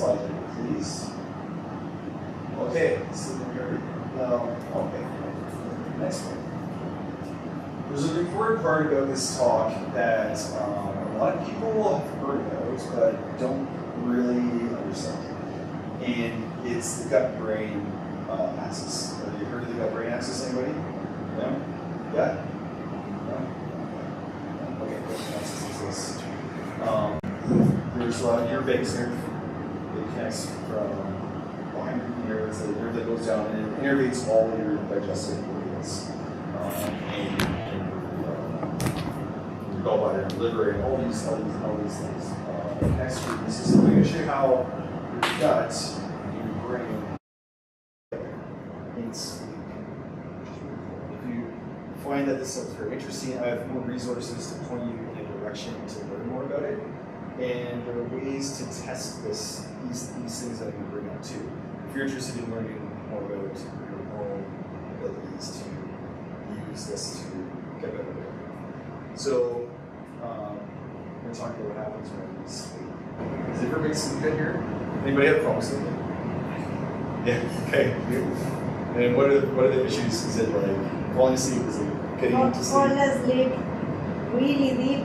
Slide, please. Okay, so here, okay, next one. There's an important part about this talk that a lot of people have heard about, but don't really understand. And it's the gut-brain axis. Have you heard of the gut-brain axis, anybody? No? Yeah? No? Okay, gut-brain axis is this. There's your vagus nerve. It connects from behind your ear. It's a nerve that goes down and it innervates all your digestive organs. And your gallbladder, your liver, and all these things. Next week, this is I'm going to show you how your gut and your brain in sleep. If you find that this is very interesting, I have more resources to point you in a direction to learn more about it. And there are ways to test these things that I'm going to bring up too. If you're interested in learning more about your own abilities to use this to get better. So, we're going to talk about what happens when we sleep. Does everybody sleep good here? Anybody have problems sleeping? Yeah, okay. And what are the issues? Is it like falling asleep? Is it getting to sleep? Fall asleep really deep.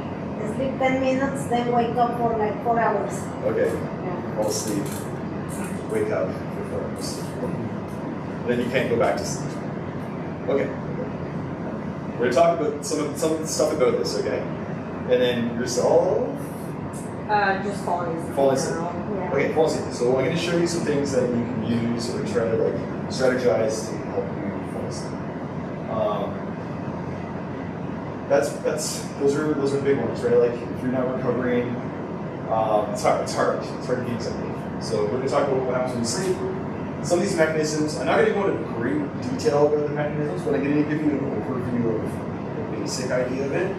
Sleep 10 minutes, then wake up for like 4 hours. Okay. Yeah. Fall asleep, wake up for 4 hours. Then you can't go back to sleep. Okay. We're going to talk about some stuff about this, okay? And then yourself? Just falling asleep. Falling asleep. Yeah. Okay, falling asleep. So I'm going to show you some things that you can use or try to like strategize to help you fall asleep. Those are big ones, right? Like if you're not recovering, it's hard to be executive. So we're going to talk about what happens when you sleep. Some of these mechanisms, I'm not going to go into great detail about the mechanisms, but I'm going to give you an overview of the basic idea of it.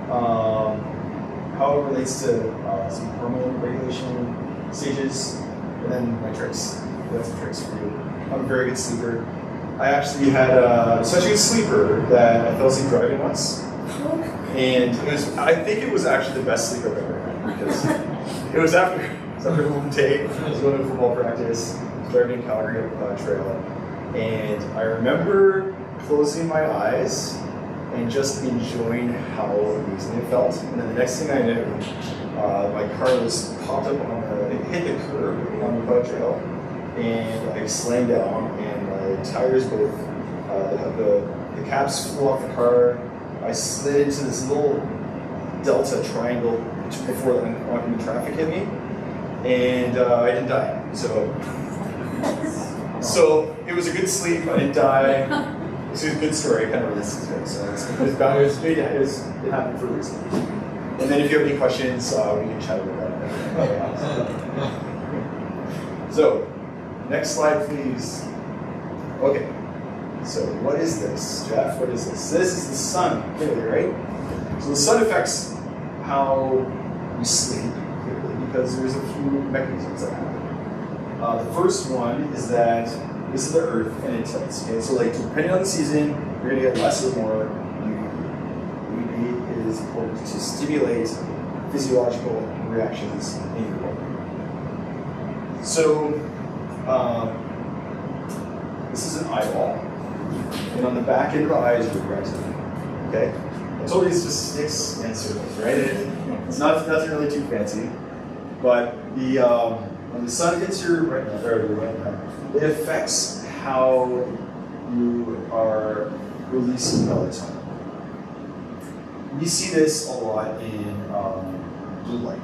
How it relates to some hormone regulation stages, and then my tricks. That's some tricks for you. I'm a very good sleeper. I actually had such a good sleeper that I fell asleep driving once. And I think it was actually the best sleep I've ever had because it was after a long day. I was going to football practice, driving in Calgary trail, and I remember closing my eyes and just enjoying how amazing it felt. And then the next thing I knew, my car was popped up it hit the curb on the bug trail, and I slammed down, and my tires both, the caps flew off the car. I slid into this little delta triangle before the oncoming traffic hit me, and I didn't die. So it was a good sleep. I didn't die. It's a good story. I kind of relates to it. So it happened for a reason. And then if you have any questions, we can chat about that. So next slide, please. Okay. So what is this, Jeff? What is this? This is the sun, clearly, right? So the sun affects how we sleep, clearly, because there's a few mechanisms that happen. The first one is that this is the Earth and it tilts. Okay, so like depending on the season, you're gonna get less or more UV. UV is important to stimulate physiological reactions in your body. So this is an eyeball. And on the back end of the eye is your retina. Okay? I told you it's just sticks and circles, right? It's nothing really too fancy. But when the sun hits your retina, it affects how you are releasing melatonin. We see this a lot in blue light.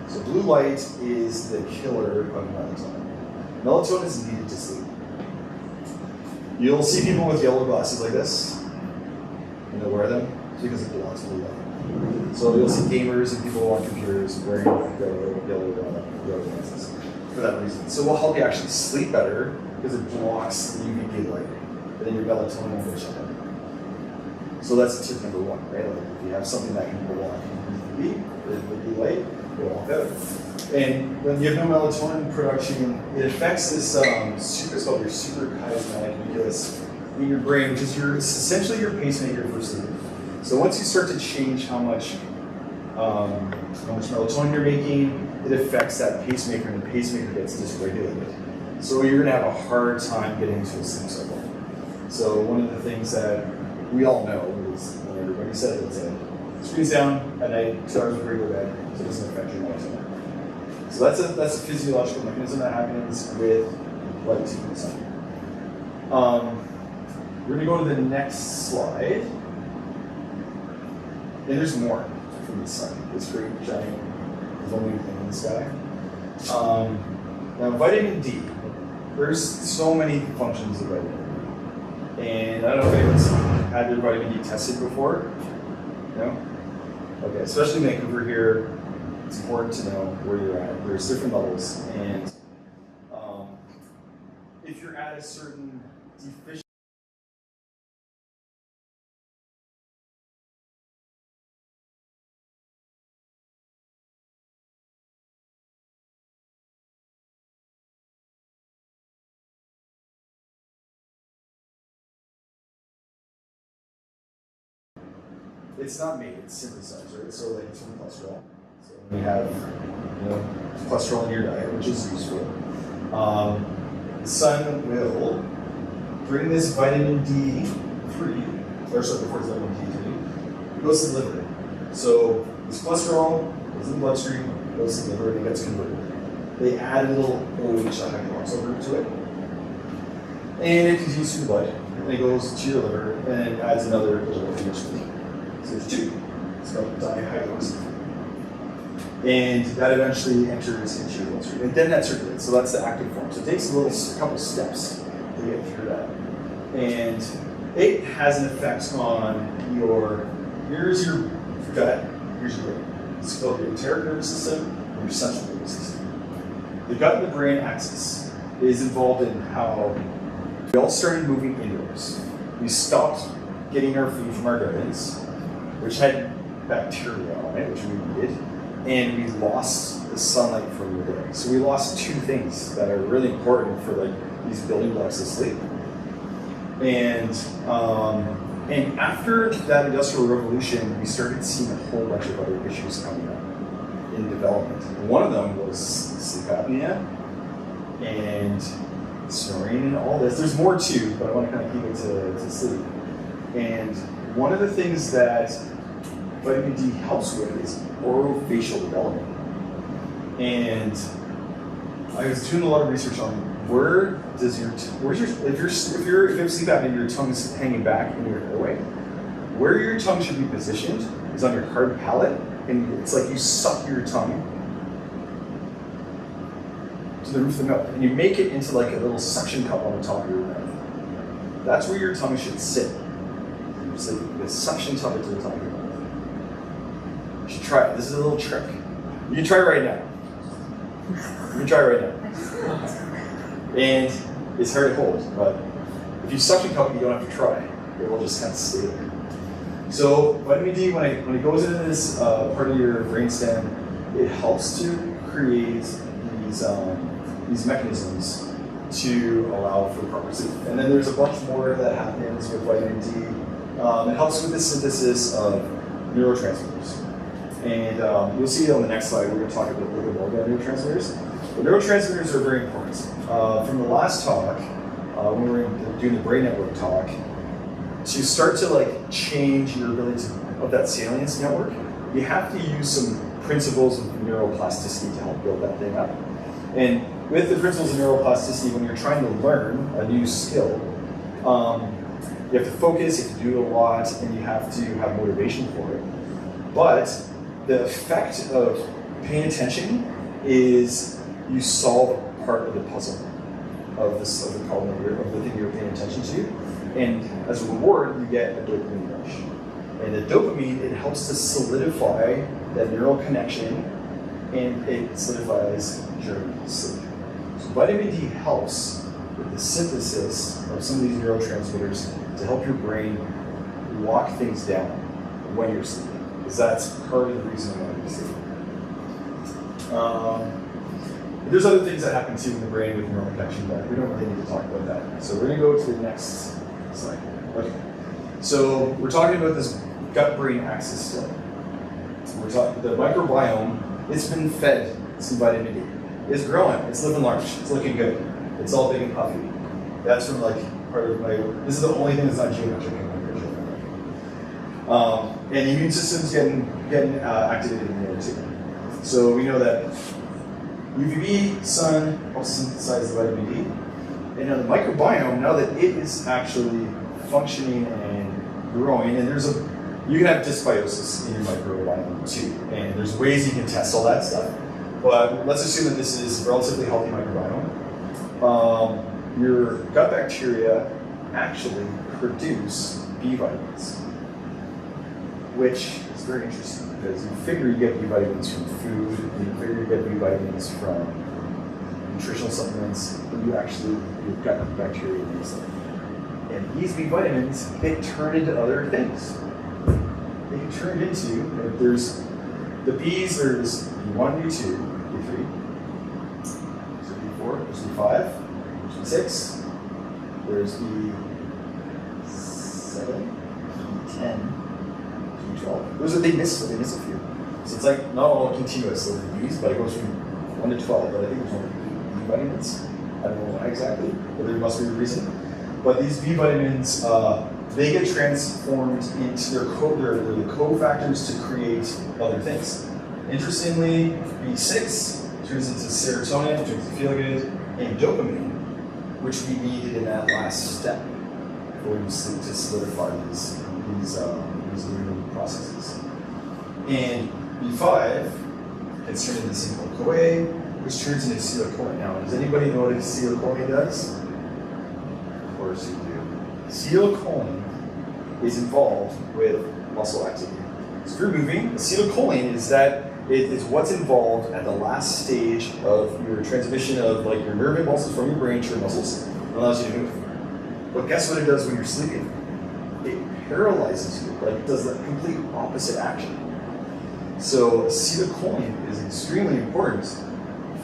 So blue light is the killer of melatonin. Melatonin is needed to sleep. You'll see people with yellow glasses like this, and they'll wear them because it blocks blue light. So you'll see gamers and people on computers wearing yellow glasses for that reason. So we'll help you actually sleep better because it blocks the UVB light, and then your melatonin will shut down. So that's tip number one, right? Like if you have something that can block UVB, the blue light, it'll walk out. And when you have no melatonin production, it affects this it's called your suprachiasmatic nucleus in your brain, which is it's essentially your pacemaker for sleep. So once you start to change how much melatonin you're making, it affects that pacemaker, and the pacemaker gets dysregulated. So you're going to have a hard time getting to a sleep cycle. So one of the things that we all know is, when everybody says it, screens down at night, 2 hours before you go to bed, so it doesn't affect your melatonin. So that's a physiological mechanism that happens with light from the sun. We're going to go to the next slide. And there's more from the sun. This great giant glowing thing in the sky. Now vitamin D, there's so many functions of vitamin D. And I don't know if anyone's had their vitamin D tested before. No? Okay, especially in Vancouver here, it's important to know where you're at. There's different levels, and if you're at a certain deficiency, it's not made, it's synthesized, right? So like it's from cholesterol. So we have, cholesterol in your diet, which is useful. The sun will bring this vitamin D3, or sorry, before it's vitamin D3, it goes to the liver. So this cholesterol goes in the bloodstream, goes to the liver, and it gets converted. They add a little OH, a hydroxyl group to it, and it continues through the blood, and it goes to your liver, and it adds another little OH group. So there's two. It's called dihydroxy. And that eventually enters into your bloodstream. And then that circulates. So that's the active form. So it takes a couple steps to get through that. And it has an effect on here's your gut, here's your brain. It's called your enteric nervous system and your central nervous system. The gut and the brain axis is involved in how we all started moving indoors. We stopped getting our food from our gardens, which had bacteria on it, which we needed, and we lost the sunlight from the day. So we lost two things that are really important for like these building blocks of sleep. And after that industrial revolution, we started seeing a whole bunch of other issues coming up in development. One of them was sleep apnea and snoring and all this. There's more too, but I want to kind of keep it to sleep. And one of the things that vitamin D helps with is orofacial development. And I was doing a lot of research on if you have sleep apnea and your tongue's hanging back in your airway, where your tongue should be positioned is on your hard palate, and it's like you suck your tongue to the roof of the mouth, and you make it into like a little suction cup on the top of your mouth. That's where your tongue should sit. It's like the suction cup to the top of your mouth. You should try it. This is a little trick. You can try it right now. You can try it right now. And it's hard to hold, but if you suction cup it, you don't have to try. It will just kind of stay there. So vitamin D, when it goes into this part of your brainstem, it helps to create these mechanisms to allow for proper sleep. And then there's a bunch more that happens with vitamin D. It helps with the synthesis of neurotransmitters. And you'll see on the next slide, we're going to talk a little bit more about neurotransmitters. But neurotransmitters are very important. From the last talk, when we were doing the brain network talk, to start to like change your ability of that salience network, you have to use some principles of neuroplasticity to help build that thing up. And with the principles of neuroplasticity, when you're trying to learn a new skill, you have to focus, you have to do it a lot, and you have to have motivation for it. But the effect of paying attention is you solve a part of the puzzle of the problem of the thing you're paying attention to, and as a reward, you get a dopamine rush. And the dopamine, it helps to solidify that neural connection, and it solidifies during sleep. So vitamin D helps with the synthesis of some of these neurotransmitters to help your brain lock things down when you're sleeping, because that's part of the reason why you sleep. There's other things that happen too in the brain with neural connection, but we don't really need to talk about that. So we're going to go to the next slide. Okay. So we're talking about this gut-brain axis still. We're talking the microbiome. It's been fed see vitamin D. It's growing, it's looking large, it's looking good. It's all big and puffy. That's from like part of my, this is the only thing that's not geometric in my picture. And the immune system's getting activated in there too. So we know that UVB, sun, helps synthesize the vitamin D. And now the microbiome, now that it is actually functioning and growing, and you can have dysbiosis in your microbiome too. And there's ways you can test all that stuff. But let's assume that this is a relatively healthy microbiome. Your gut bacteria actually produce B vitamins, which is very interesting because you figure you get B vitamins from food, and you figure you get B vitamins from nutritional supplements, but your gut bacteria needs them. And these B vitamins get turned into other things. They get turned into, there's the B's, there's B1, B2, B3, there's B4, there's B5, there's B6, there's B7, B10, B12. They miss a few. So it's like not all continuous like the B's, but it goes from 1 to 12, but I think there's only B vitamins. I don't know why exactly, but there must be a reason. But these B vitamins, they get transformed into they're the cofactors to create other things. Interestingly, B6 turns into serotonin, which makes you feel good, and dopamine, which we needed in that last step before you sleep to solidify these immune processes. And B5 gets turned into something called CoA, which turns into acetylcholine. Now, does anybody know what acetylcholine does? Of course you do. Acetylcholine is involved with muscle activity. So if you're moving, acetylcholine is what's involved at the last stage of your transmission of like your nerve impulses from your brain to your muscles. It allows you to move. But guess what it does when you're sleeping? It paralyzes you, like it does the complete opposite action. So acetylcholine is extremely important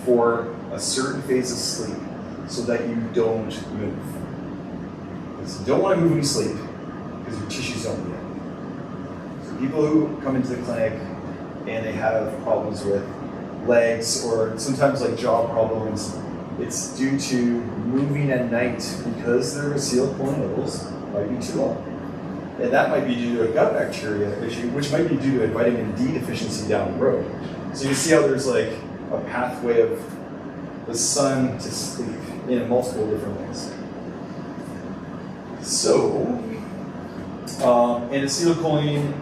for a certain phase of sleep so that you don't move. Because you don't want to move when you sleep because your tissues don't need it. So people who come into the clinic and they have problems with legs or sometimes like jaw problems, it's due to moving at night because their acetylcholine levels might be too low. And that might be due to a gut bacteria issue, which might be due to a vitamin D deficiency down the road. So you see how there's like a pathway of the sun to sleep in multiple different ways. So, and acetylcholine,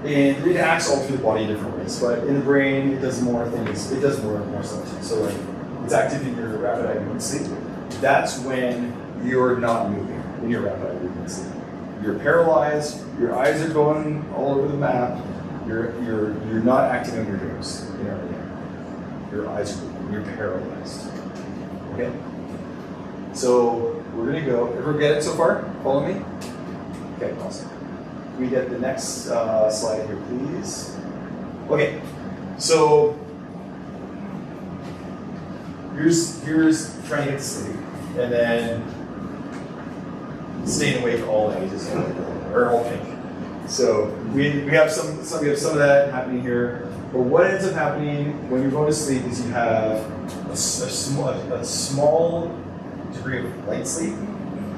and it acts all through the body in different ways, but in the brain it does more things, it does more stuff too. So like, it's active in your rapid eye movement sleep. That's when you're not moving in your rapid eye movement sleep. You're paralyzed, your eyes are going all over the map, you're not acting on your dreams in REM. Your eyes are moving, you're paralyzed. Okay? So we're gonna go, everyone get it so far? Follow me? Okay, awesome. Can we get the next slide here, please? Okay, so here's trying to get to sleep, and then staying awake all night is or all pink. So we have some of that happening here. But what ends up happening when you're going to sleep is you have a small degree of light sleep,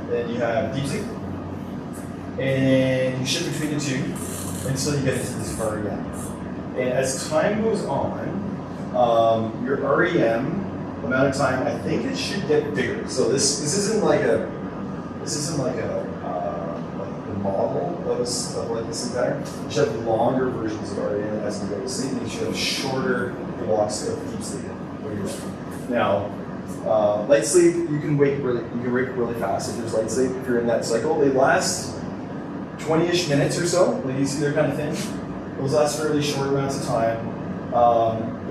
then you have deep sleep, and you shift between the two until you get into this REM. And as time goes on, your REM amount of time, I think it should get bigger. So this isn't like a model of like this sleep pattern. You should have longer versions of REM as you go to sleep, and you should have shorter blocks of deep sleep when you're ready. Now, light sleep, you can wake really fast if there's light sleep. If you're in that cycle, they last 20-ish minutes or so. Like you see, they're kind of thin. Those last fairly short amounts of time.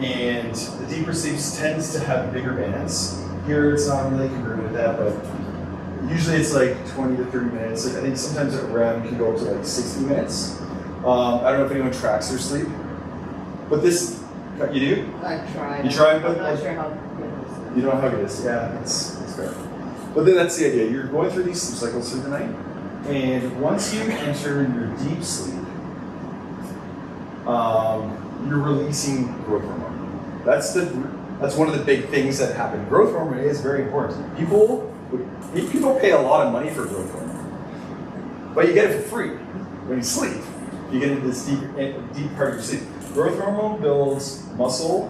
And the deeper sleeps tends to have bigger bands. Here, it's not really congruent with that, but usually it's like 20 to 30 minutes. Like I think sometimes at REM can go up to like 60 minutes. I don't know if anyone tracks their sleep, but this, you do? I tried. You try, but I'm not sure how good it is. You don't know how good it is. Yeah, it's fair. But then that's the idea. You're going through these sleep cycles through the night, and once you enter your deep sleep, you're releasing growth hormone. That's one of the big things that happen. Growth hormone is very important. People pay a lot of money for growth hormone, but you get it for free when you sleep. You get into this deep part of your sleep. Growth hormone builds muscle,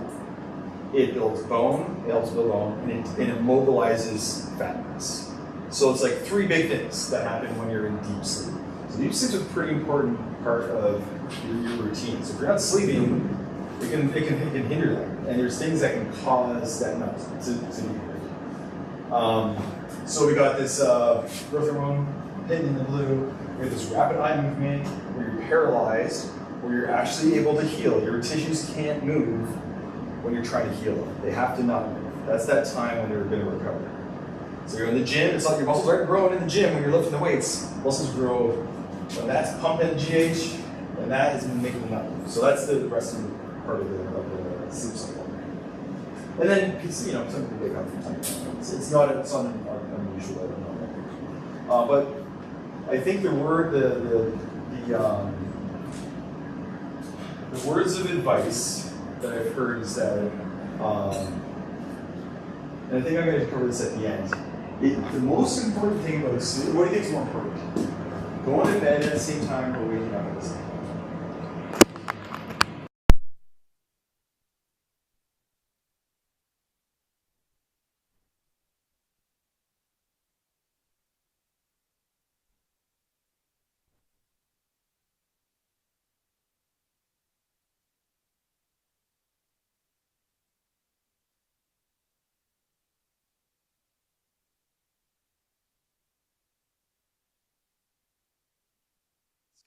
it builds bone, it helps build bone, and it mobilizes fat mass. So it's like three big things that happen when you're in deep sleep. So deep sleep is a pretty important part of your routine. So if you're not sleeping, it can hinder that. And there's things that can cause that not to be hindered. So we got this growth hormone hidden in the blue. We have this rapid eye movement where you're paralyzed, where you're actually able to heal. Your tissues can't move when you're trying to heal them. They have to not move. That's that time when they're going to recover. So you're in the gym, it's like your muscles aren't growing in the gym when you're lifting the weights. Muscles grow when that's pumping GH, and that is making them not move. So that's the rest of the part of the sleep cycle. And then, some people wake up from time to time. It's not unusual at all. But I think the words of advice that I've heard is that, and I think I'm going to cover this at the end. The most important thing about sleep, what do you think is more important? Going to bed at the same time or waking up at the same time?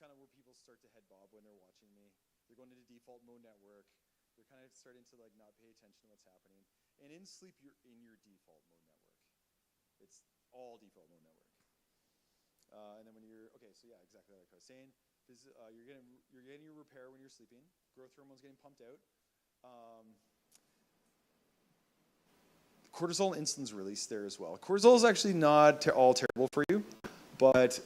Kind of where people start to head bob when they're watching me. They're going into default mode network. They're kind of starting to not pay attention to what's happening. And in sleep, you're in your default mode network. It's all default mode network. And then when you're so yeah, exactly like I was saying. You're getting your repair when you're sleeping. Growth hormone's getting pumped out. Cortisol and insulin's released there as well. Cortisol is actually not all terrible for you, but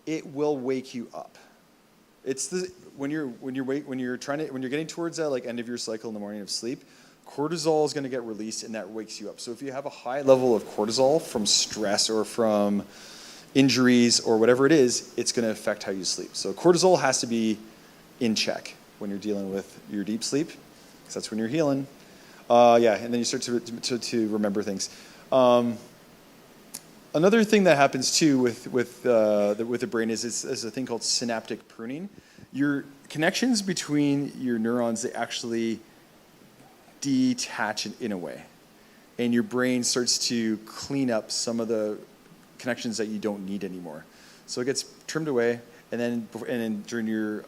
it will wake you up. It's when you're getting towards that end of your cycle in the morning of sleep, cortisol is going to get released and that wakes you up. So if you have a high level of cortisol from stress or from injuries or whatever it is, it's going to affect how you sleep. So cortisol has to be in check when you're dealing with your deep sleep, because that's when you're healing. And then you start to remember things. Another thing that happens too with the brain is a thing called synaptic pruning. Your connections between your neurons, they actually detach in a way, and your brain starts to clean up some of the connections that you don't need anymore. So it gets trimmed away, and then during your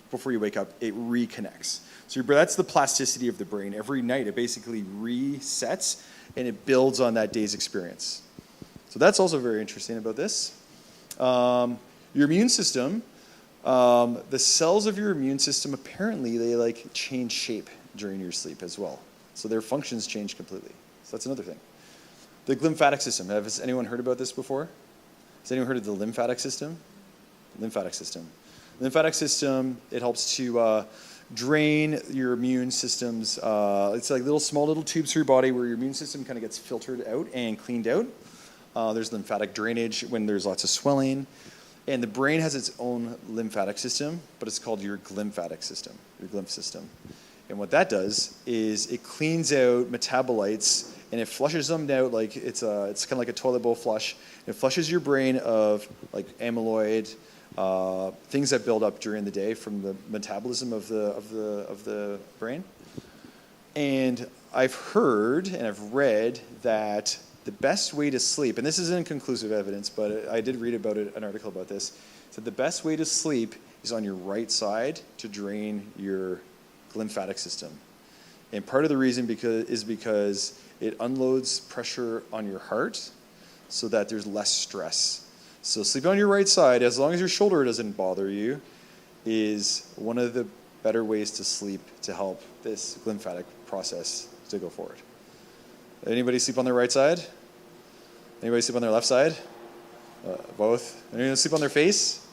before you wake up, it reconnects. So that's the plasticity of the brain. Every night, it basically resets and it builds on that day's experience. So that's also very interesting about this. Your immune system, the cells of your immune system, apparently they change shape during your sleep as well. So their functions change completely. So that's another thing. The lymphatic system. Has anyone heard about this before? Has anyone heard of the lymphatic system? Lymphatic system. Lymphatic system, it helps to drain your immune systems. It's like small little tubes through your body where your immune system kind of gets filtered out and cleaned out. There's lymphatic drainage when there's lots of swelling. And the brain has its own lymphatic system, but it's called your glymphatic system, your glymph system. And what that does is it cleans out metabolites and it flushes them out like it's kind of like a toilet bowl flush. It flushes your brain of amyloid, things that build up during the day from the metabolism of the brain. And I've heard and I've read that the best way to sleep, and this is inconclusive evidence, but I did read about an article about this, that the best way to sleep is on your right side to drain your lymphatic system. And part of the reason is because it unloads pressure on your heart so that there's less stress. So sleep on your right side, as long as your shoulder doesn't bother you, is one of the better ways to sleep to help this lymphatic process to go forward. Anybody sleep on their right side? Anybody sleep on their left side? Both? Anybody sleep on their face?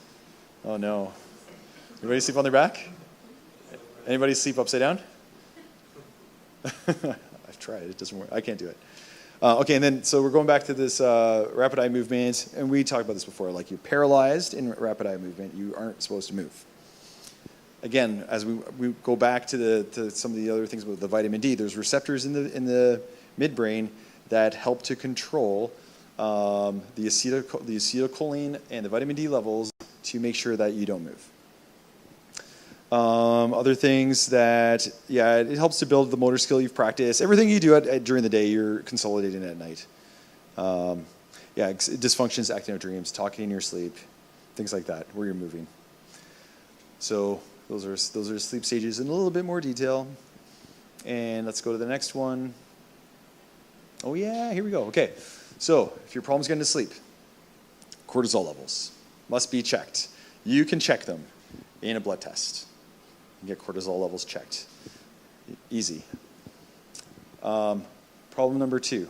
Oh no. Anybody sleep on their back? Anybody sleep upside down? I've tried. It doesn't work. I can't do it. Okay, and then so we're going back to this rapid eye movement, and we talked about this before. Like, you're paralyzed in rapid eye movement. You aren't supposed to move. Again, as we go back to some of the other things with the vitamin D, there's receptors in the midbrain that help to control the acetylcholine and the vitamin D levels to make sure that you don't move. Other things that, yeah, it helps to build the motor skill you've practiced. Everything you do during the day, you're consolidating at night. Yeah, dysfunctions, acting out dreams, talking in your sleep, things like that, where you're moving. So those are sleep stages in a little bit more detail. And let's go to the next one. Oh yeah, here we go. Okay, so if your problem's getting to sleep, cortisol levels must be checked. You can check them in a blood test. You get cortisol levels checked. Easy. Problem number 2,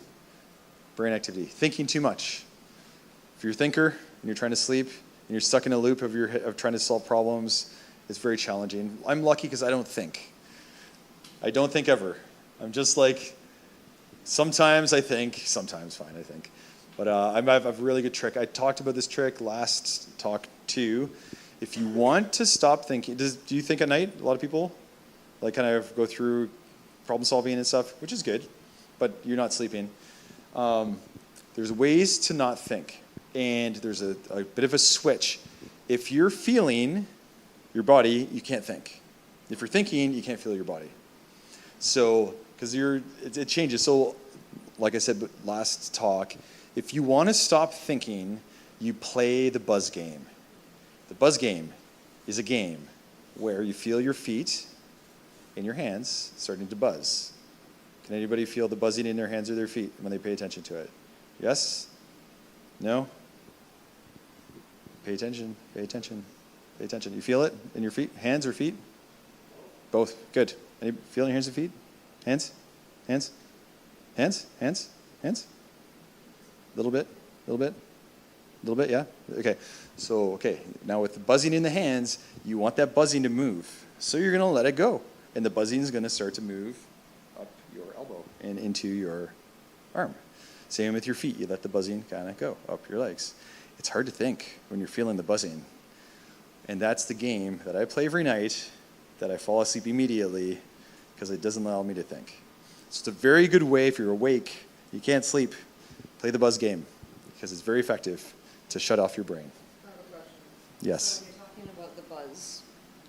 brain activity. Thinking too much. If you're a thinker and you're trying to sleep and you're stuck in a loop of trying to solve problems, it's very challenging. I'm lucky because I don't think. I don't think ever. I'm just like, sometimes I think, sometimes fine, I think. But I have a really good trick. I talked about this trick last talk too. If you want to stop thinking, do you think at night? A lot of people like kind of go through problem solving and stuff, which is good, but you're not sleeping. There's ways to not think, and there's a bit of a switch. If you're feeling your body, you can't think. If you're thinking, you can't feel your body. So, because it changes. So, like I said last talk, if you want to stop thinking, you play the buzz game. The buzz game is a game where you feel your feet and your hands starting to buzz. Can anybody feel the buzzing in their hands or their feet when they pay attention to it? Yes? No? Pay attention, pay attention, pay attention. You feel it in your feet? Hands or feet? Both. Good. Any feel in your hands and feet? Hands? Hands? Hands? Hands? Hands? A little bit? A little bit? A little bit, yeah? Okay. So, okay, now with the buzzing in the hands, you want that buzzing to move. So you're going to let it go. And the buzzing is going to start to move up your elbow and into your arm. Same with your feet. You let the buzzing kind of go up your legs. It's hard to think when you're feeling the buzzing. And that's the game that I play every night that I fall asleep immediately because it doesn't allow me to think. So it's a very good way if you're awake, you can't sleep, play the buzz game because it's very effective to shut off your brain. I have a question. Yes. So when you're talking about the buzz.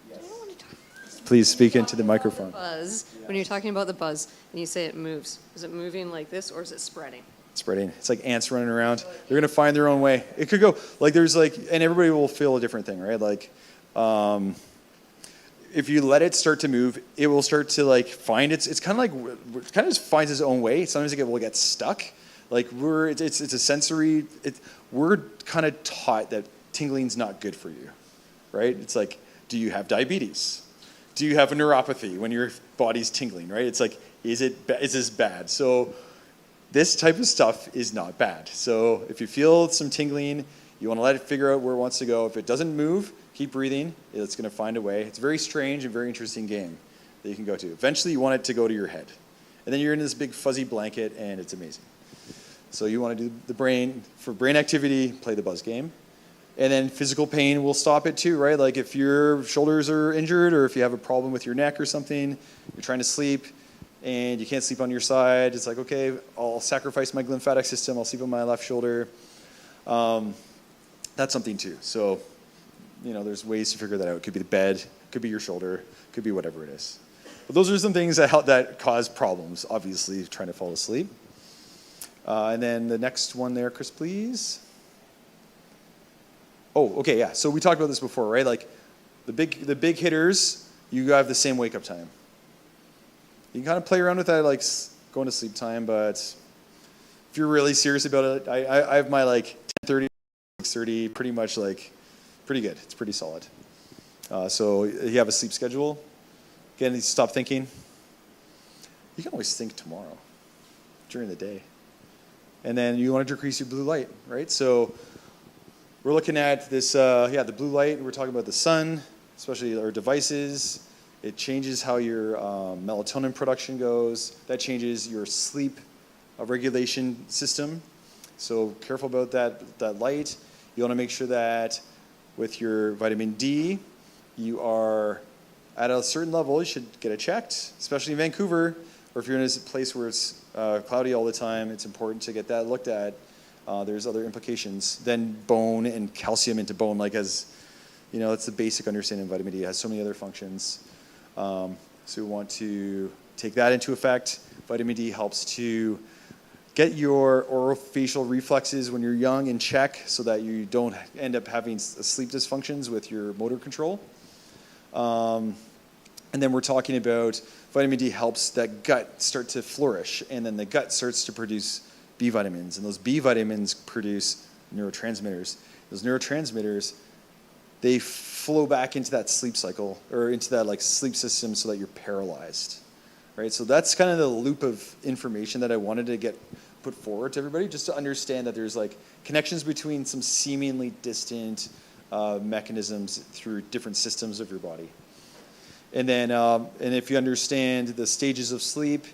Yes. Please speak into the microphone. Buzz. When you're talking about the buzz and you say it moves, is it moving like this or is it spreading? Spreading. It's like ants running around. They're going to find their own way. It could go, like there's like, and everybody will feel a different thing, right? Like, if you let it start to move, it will start to like find it's kind of like, it kind of just finds its own way. Sometimes it will get stuck. Like it's a sensory, we're kind of taught that tingling's not good for you, right? It's like, do you have diabetes? Do you have a neuropathy when your body's tingling, right? It's like, is this bad? So this type of stuff is not bad. So if you feel some tingling, you want to let it figure out where it wants to go. If it doesn't move, keep breathing. It's going to find a way. It's a very strange and very interesting game that you can go to. Eventually, you want it to go to your head. And then you're in this big fuzzy blanket, and it's amazing. So you want to do the brain, for brain activity, play the buzz game. And then physical pain will stop it too, right? Like if your shoulders are injured or if you have a problem with your neck or something, you're trying to sleep and you can't sleep on your side, it's like, okay, I'll sacrifice my lymphatic system, I'll sleep on my left shoulder. That's something too. So, you know, there's ways to figure that out. It could be the bed, it could be your shoulder, it could be whatever it is. But those are some things that cause problems, obviously, trying to fall asleep. And then the next one there, Chris, please. Oh, okay, yeah. So we talked about this before, right? Like the big hitters, you have the same wake up time. You can kind of play around with that, like going to sleep time, but if you're really serious about it, I have my like 10:30, 6:30, pretty much like pretty good. It's pretty solid. So you have a sleep schedule. Again, you stop thinking. You can always think tomorrow during the day. And then you want to decrease your blue light, right? So we're looking at this, the blue light. We're talking about the sun, especially our devices, It changes how your melatonin production goes. That changes your sleep regulation system. So careful about that light. You want to make sure that with your vitamin D, you are at a certain level. You should get it checked, especially in Vancouver, or if you're in a place where it's cloudy all the time, it's important to get that looked at. There's other implications. Then bone and calcium into bone, like as, you know, that's the basic understanding of vitamin D. It has so many other functions. So we want to take that into effect. Vitamin D helps to get your orofacial reflexes when you're young in check so that you don't end up having sleep dysfunctions with your motor control. And then we're talking about vitamin D helps that gut start to flourish, and then the gut starts to produce B vitamins, and those B vitamins produce neurotransmitters. Those neurotransmitters, they flow back into that sleep cycle, or into that like sleep system so that you're paralyzed, right? So that's kind of the loop of information that I wanted to get put forward to everybody, just to understand that there's like connections between some seemingly distant mechanisms through different systems of your body. And then, and if you understand the stages of sleep,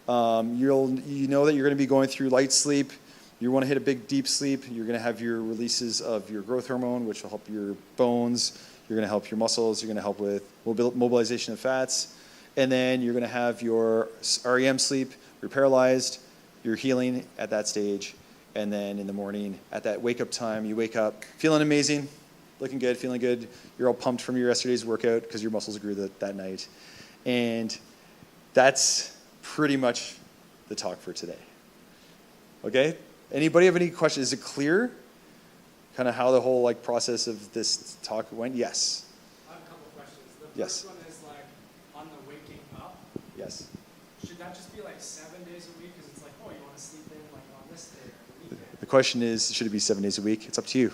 you know that you're going to be going through light sleep. You want to hit a big deep sleep. You're going to have your releases of your growth hormone, which will help your bones. You're going to help your muscles. You're going to help with mobilization of fats. And then you're going to have your REM sleep. You're paralyzed. You're healing at that stage. And then in the morning, at that wake-up time, you wake up feeling amazing, looking good, feeling good. You're all pumped from your yesterday's workout because your muscles grew that night. And that's pretty much the talk for today. Okay? Anybody have any questions? Is it clear? Kind of how the whole like process of this talk went? Yes. I have a couple of questions. The Yes. first one is like on the waking up. Yes. Should that just be like 7 days a week? Because it's like, oh, you want to sleep in like on this day or the weekend. The question is, should it be 7 days a week? It's up to you.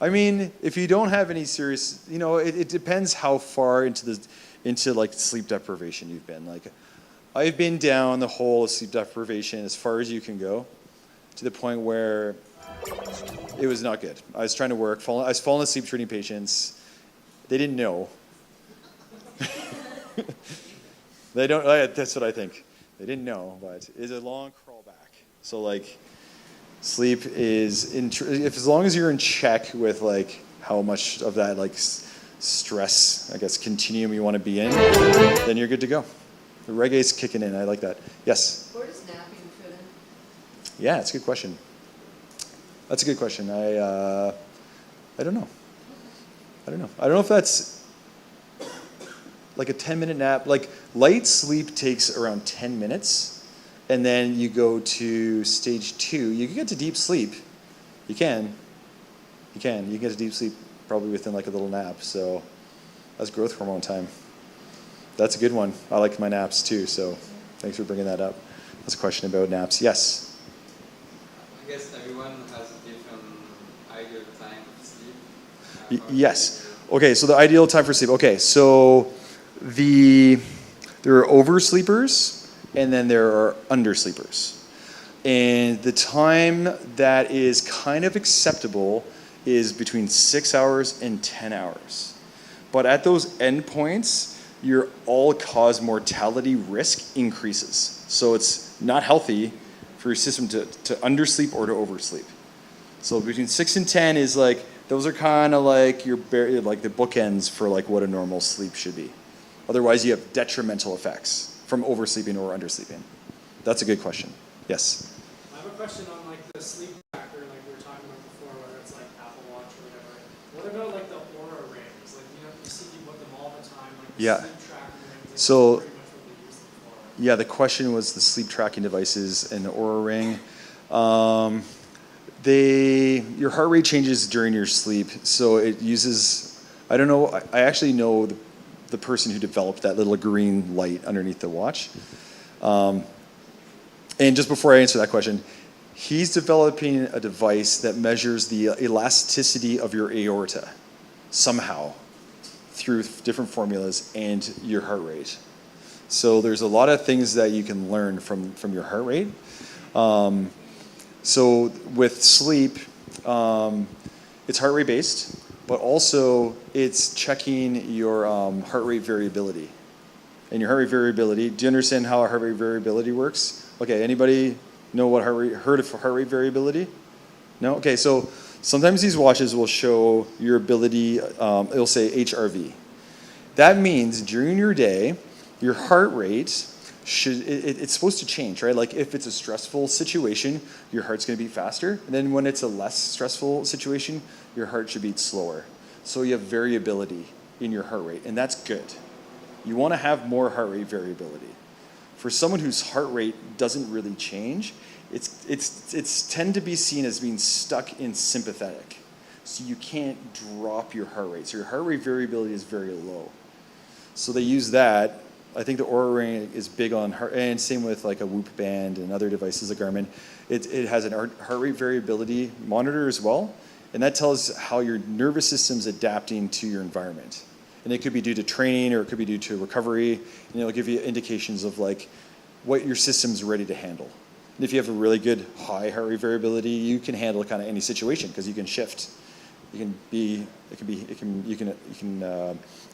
I mean, if you don't have any serious, you know, it depends how far into like sleep deprivation you've been. Like, I've been down the hole of sleep deprivation as far as you can go, to the point where it was not good. I was trying to work. I was falling asleep treating patients. They didn't know. They don't. That's what I think. They didn't know, but it's a long crawl back. So like, sleep is if as long as you're in check with like how much of that like stress, I guess, continuum you want to be in, then you're good to go. The reggae's kicking in. I like that. Yes. Where does napping fit in? Yeah, it's a good question. That's a good question. I don't know. I don't know if that's like a 10-minute nap. Like light sleep takes around 10 minutes, and then you go to stage 2. You can get to deep sleep. You can get to deep sleep probably within like a little nap. So that's growth hormone time. That's a good one. I like my naps too, so thanks for bringing that up. That's a question about naps. Yes? I guess everyone has a different ideal time of sleep. Yes. Okay, so the ideal time for sleep. Okay, so there are oversleepers and then there are undersleepers. And the time that is kind of acceptable is between 6 hours and 10 hours. But at those endpoints, your all-cause mortality risk increases. So it's not healthy for your system to undersleep or to oversleep. So between 6 and 10 is like, those are kind of like like the bookends for like what a normal sleep should be. Otherwise, you have detrimental effects from oversleeping or undersleeping. That's a good question. Yes? I have a question on like the sleep tracker, like we were talking about before, whether it's like Apple Watch or whatever. What about like the Aura rings? Like, you know, you see people with them all the time, like the Yeah. sleep tracking rings. Like, So- that's pretty much what they use them for. Yeah, the question was the sleep tracking devices and the Aura Ring. Your heart rate changes during your sleep, so it uses, I don't know, I actually know the person who developed that little green light underneath the watch. And just before I answer that question, he's developing a device that measures the elasticity of your aorta somehow through different formulas and your heart rate. So there's a lot of things that you can learn from your heart rate. So with sleep, it's heart rate based, but also it's checking your heart rate variability. and your heart rate variability. Do you understand how heart rate variability works? Okay, anybody know what heard of heart rate variability? No? Okay, so sometimes these watches will show your ability, it'll say HRV. That means during your day, your heart rate it's supposed to change, right? Like if it's a stressful situation, your heart's gonna beat faster. And then when it's a less stressful situation, your heart should beat slower. So you have variability in your heart rate, and that's good. You wanna have more heart rate variability. For someone whose heart rate doesn't really change, it's tend to be seen as being stuck in sympathetic. So you can't drop your heart rate. So your heart rate variability is very low. So they use that. I think the Oura Ring is big on heart, and same with like a Whoop band and other devices like Garmin. It has an heart rate variability monitor as well, and that tells how your nervous system's adapting to your environment. And it could be due to training, or it could be due to recovery, and it'll give you indications of like what your system's ready to handle. And if you have a really good high heart rate variability, you can handle kind of any situation because you can shift. You can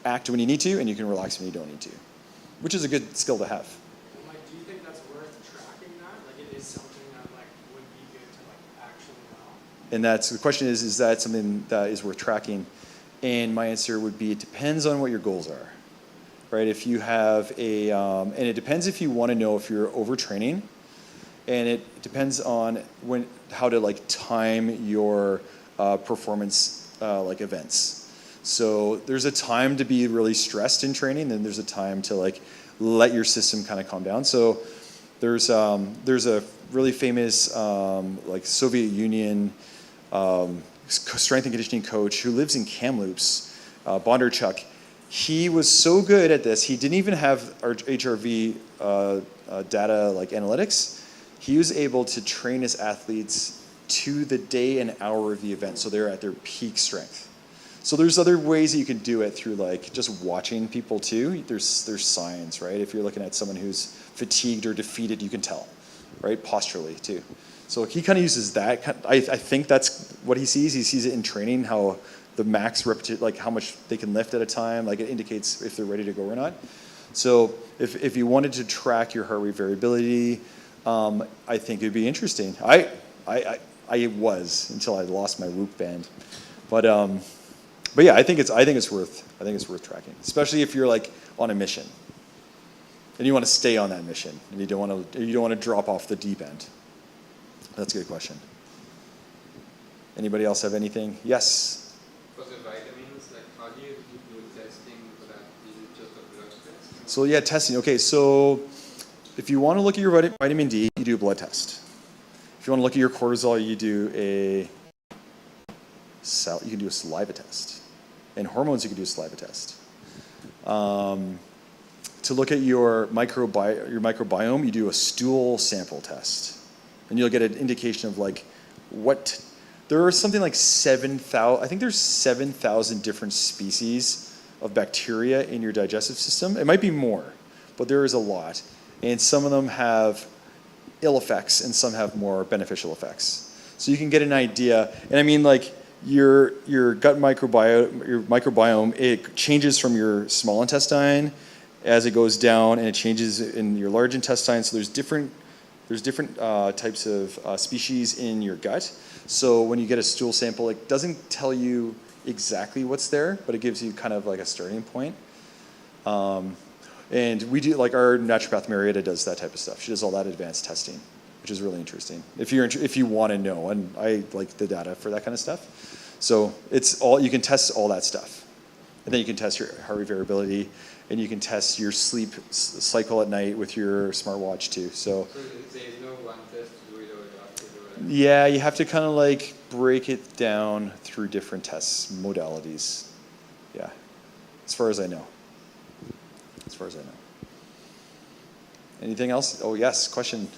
act when you need to, and you can relax when you don't need to, which is a good skill to have. Like, do you think that's worth tracking that? Like, it is something that like would be good to like actually know? And that's the question is that something that is worth tracking? And my answer would be it depends on what your goals are, right? If you have and it depends if you want to know if you're overtraining, and it depends on how to like time your performance like events. So there's a time to be really stressed in training, and there's a time to like let your system kind of calm down. So there's a really famous like Soviet Union strength and conditioning coach who lives in Kamloops, Bondarchuk. He was so good at this, he didn't even have our HRV data like analytics. He was able to train his athletes to the day and hour of the event, so they're at their peak strength. So there's other ways that you can do it through like just watching people too. There's signs, right? If you're looking at someone who's fatigued or defeated, you can tell, right? Posturally too. So he kind of uses that. I think that's what he sees. He sees it in training, how the max repetition, like how much they can lift at a time, like it indicates if they're ready to go or not. So if you wanted to track your heart rate variability, I think it'd be interesting. I was until I lost my Whoop band, but yeah, I think it's worth tracking, especially if you're like on a mission and you want to stay on that mission and you don't want to drop off the deep end. That's a good question. Anybody else have anything? Yes. For the vitamins, like how do you do testing for that? Is it just a blood test? So yeah, testing. Okay, so if you want to look at your vitamin D, you do a blood test. If you want to look at your cortisol, you can do a saliva test. And hormones, you can do a saliva test. To look at your microbiome, you do a stool sample test. And you'll get an indication of like there are something like 7,000, I think there's 7,000 different species of bacteria in your digestive system. It might be more, but there is a lot. And some of them have ill effects and some have more beneficial effects. So you can get an idea. And I mean like your gut microbiome, it changes from your small intestine as it goes down, and it changes in your large intestine. So there's different types of species in your gut. So when you get a stool sample, it doesn't tell you exactly what's there, but it gives you kind of like a starting point. And we do, like our naturopath Marietta does that type of stuff. She does all that advanced testing, which is really interesting. If you want to know, and I like the data for that kind of stuff. So you can test all that stuff. And then you can test your heart rate variability, and you can test your sleep cycle at night with your smartwatch too. So there is no one test to do it, or you have to do it? Yeah, you have to kind of like break it down through different tests, modalities. Yeah, as far as I know. Anything else? Oh yes, question. Do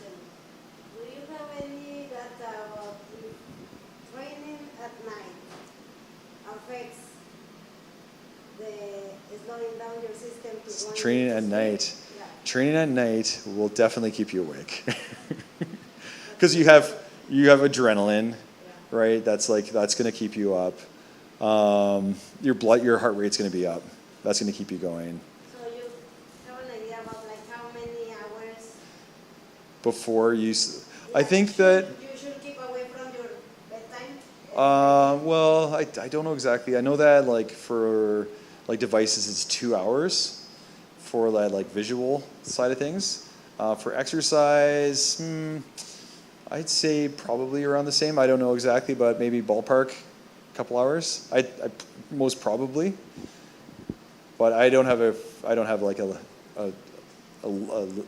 you have any data about if training at night affects the slowing down your system to want Training you to at sleep? night. Yeah. Training at night will definitely keep you awake. Because you have adrenaline, right? That's going to keep you up. Your heart rate's going to be up. That's going to keep you going. So you have an idea before you. I think that. You should keep away from your bedtime. Well, I don't know exactly. I know that like for like devices, it's 2 hours for that like visual side of things. For exercise, I'd say probably around the same. I don't know exactly, but maybe ballpark, a couple hours. I most probably. But I don't have like a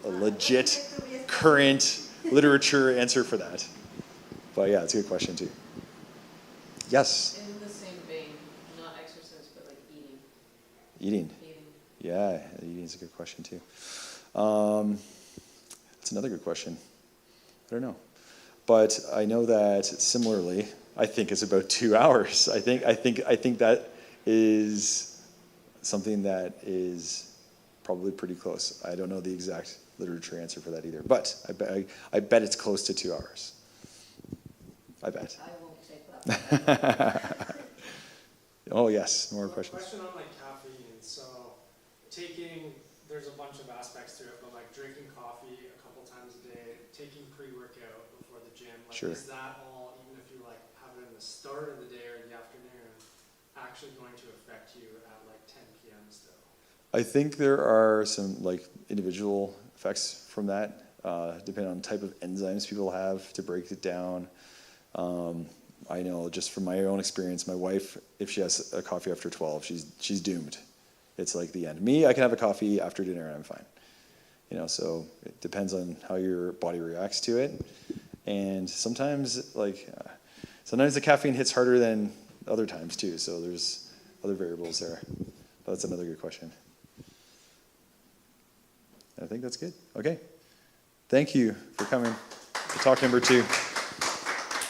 legit current literature answer for that. But yeah, it's a good question too. Yes. In the same vein, not exercise, but like eating. Eating. Eating. Yeah, eating is a good question too. That's another good question. I don't know, but I know that similarly, I think it's about 2 hours. I think that is something that is probably pretty close. I don't know the exact literature answer for that either, but I bet it's close to 2 hours. I bet. I won't take that. Oh yes, more questions. Question on like caffeine. So there's a bunch of aspects to it, but like drinking coffee a couple times a day, taking pre-workout before the gym, like Sure. is that all, even if you like have it in the start of the day or the afternoon, actually going to affect you at like 10 p.m. still? I think there are some like individual effects from that, depending on the type of enzymes people have to break it down. I know just from my own experience, my wife, if she has a coffee after 12, she's doomed. It's like the end. Me, I can have a coffee after dinner and I'm fine. So it depends on how your body reacts to it. And sometimes the caffeine hits harder than other times too. So there's other variables there. But that's another good question. I think that's good. Okay. Thank you for coming to talk number 2.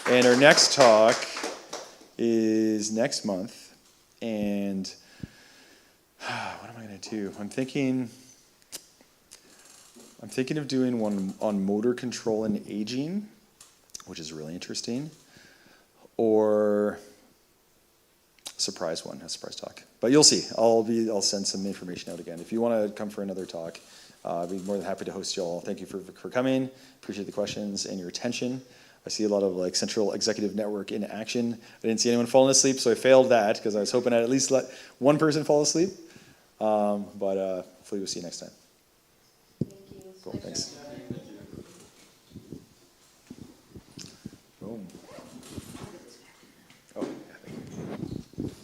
And our next talk is next month. And what am I going to do? I'm thinking of doing one on motor control and aging, which is really interesting, or a surprise talk. But you'll see. I'll send some information out again. If you want to come for another talk, I'd be more than happy to host you all. Thank you for coming. Appreciate the questions and your attention. I see a lot of like Central Executive Network in action. I didn't see anyone falling asleep, so I failed that because I was hoping I'd at least let one person fall asleep. But hopefully we'll see you next time. Thank you. Cool, thanks.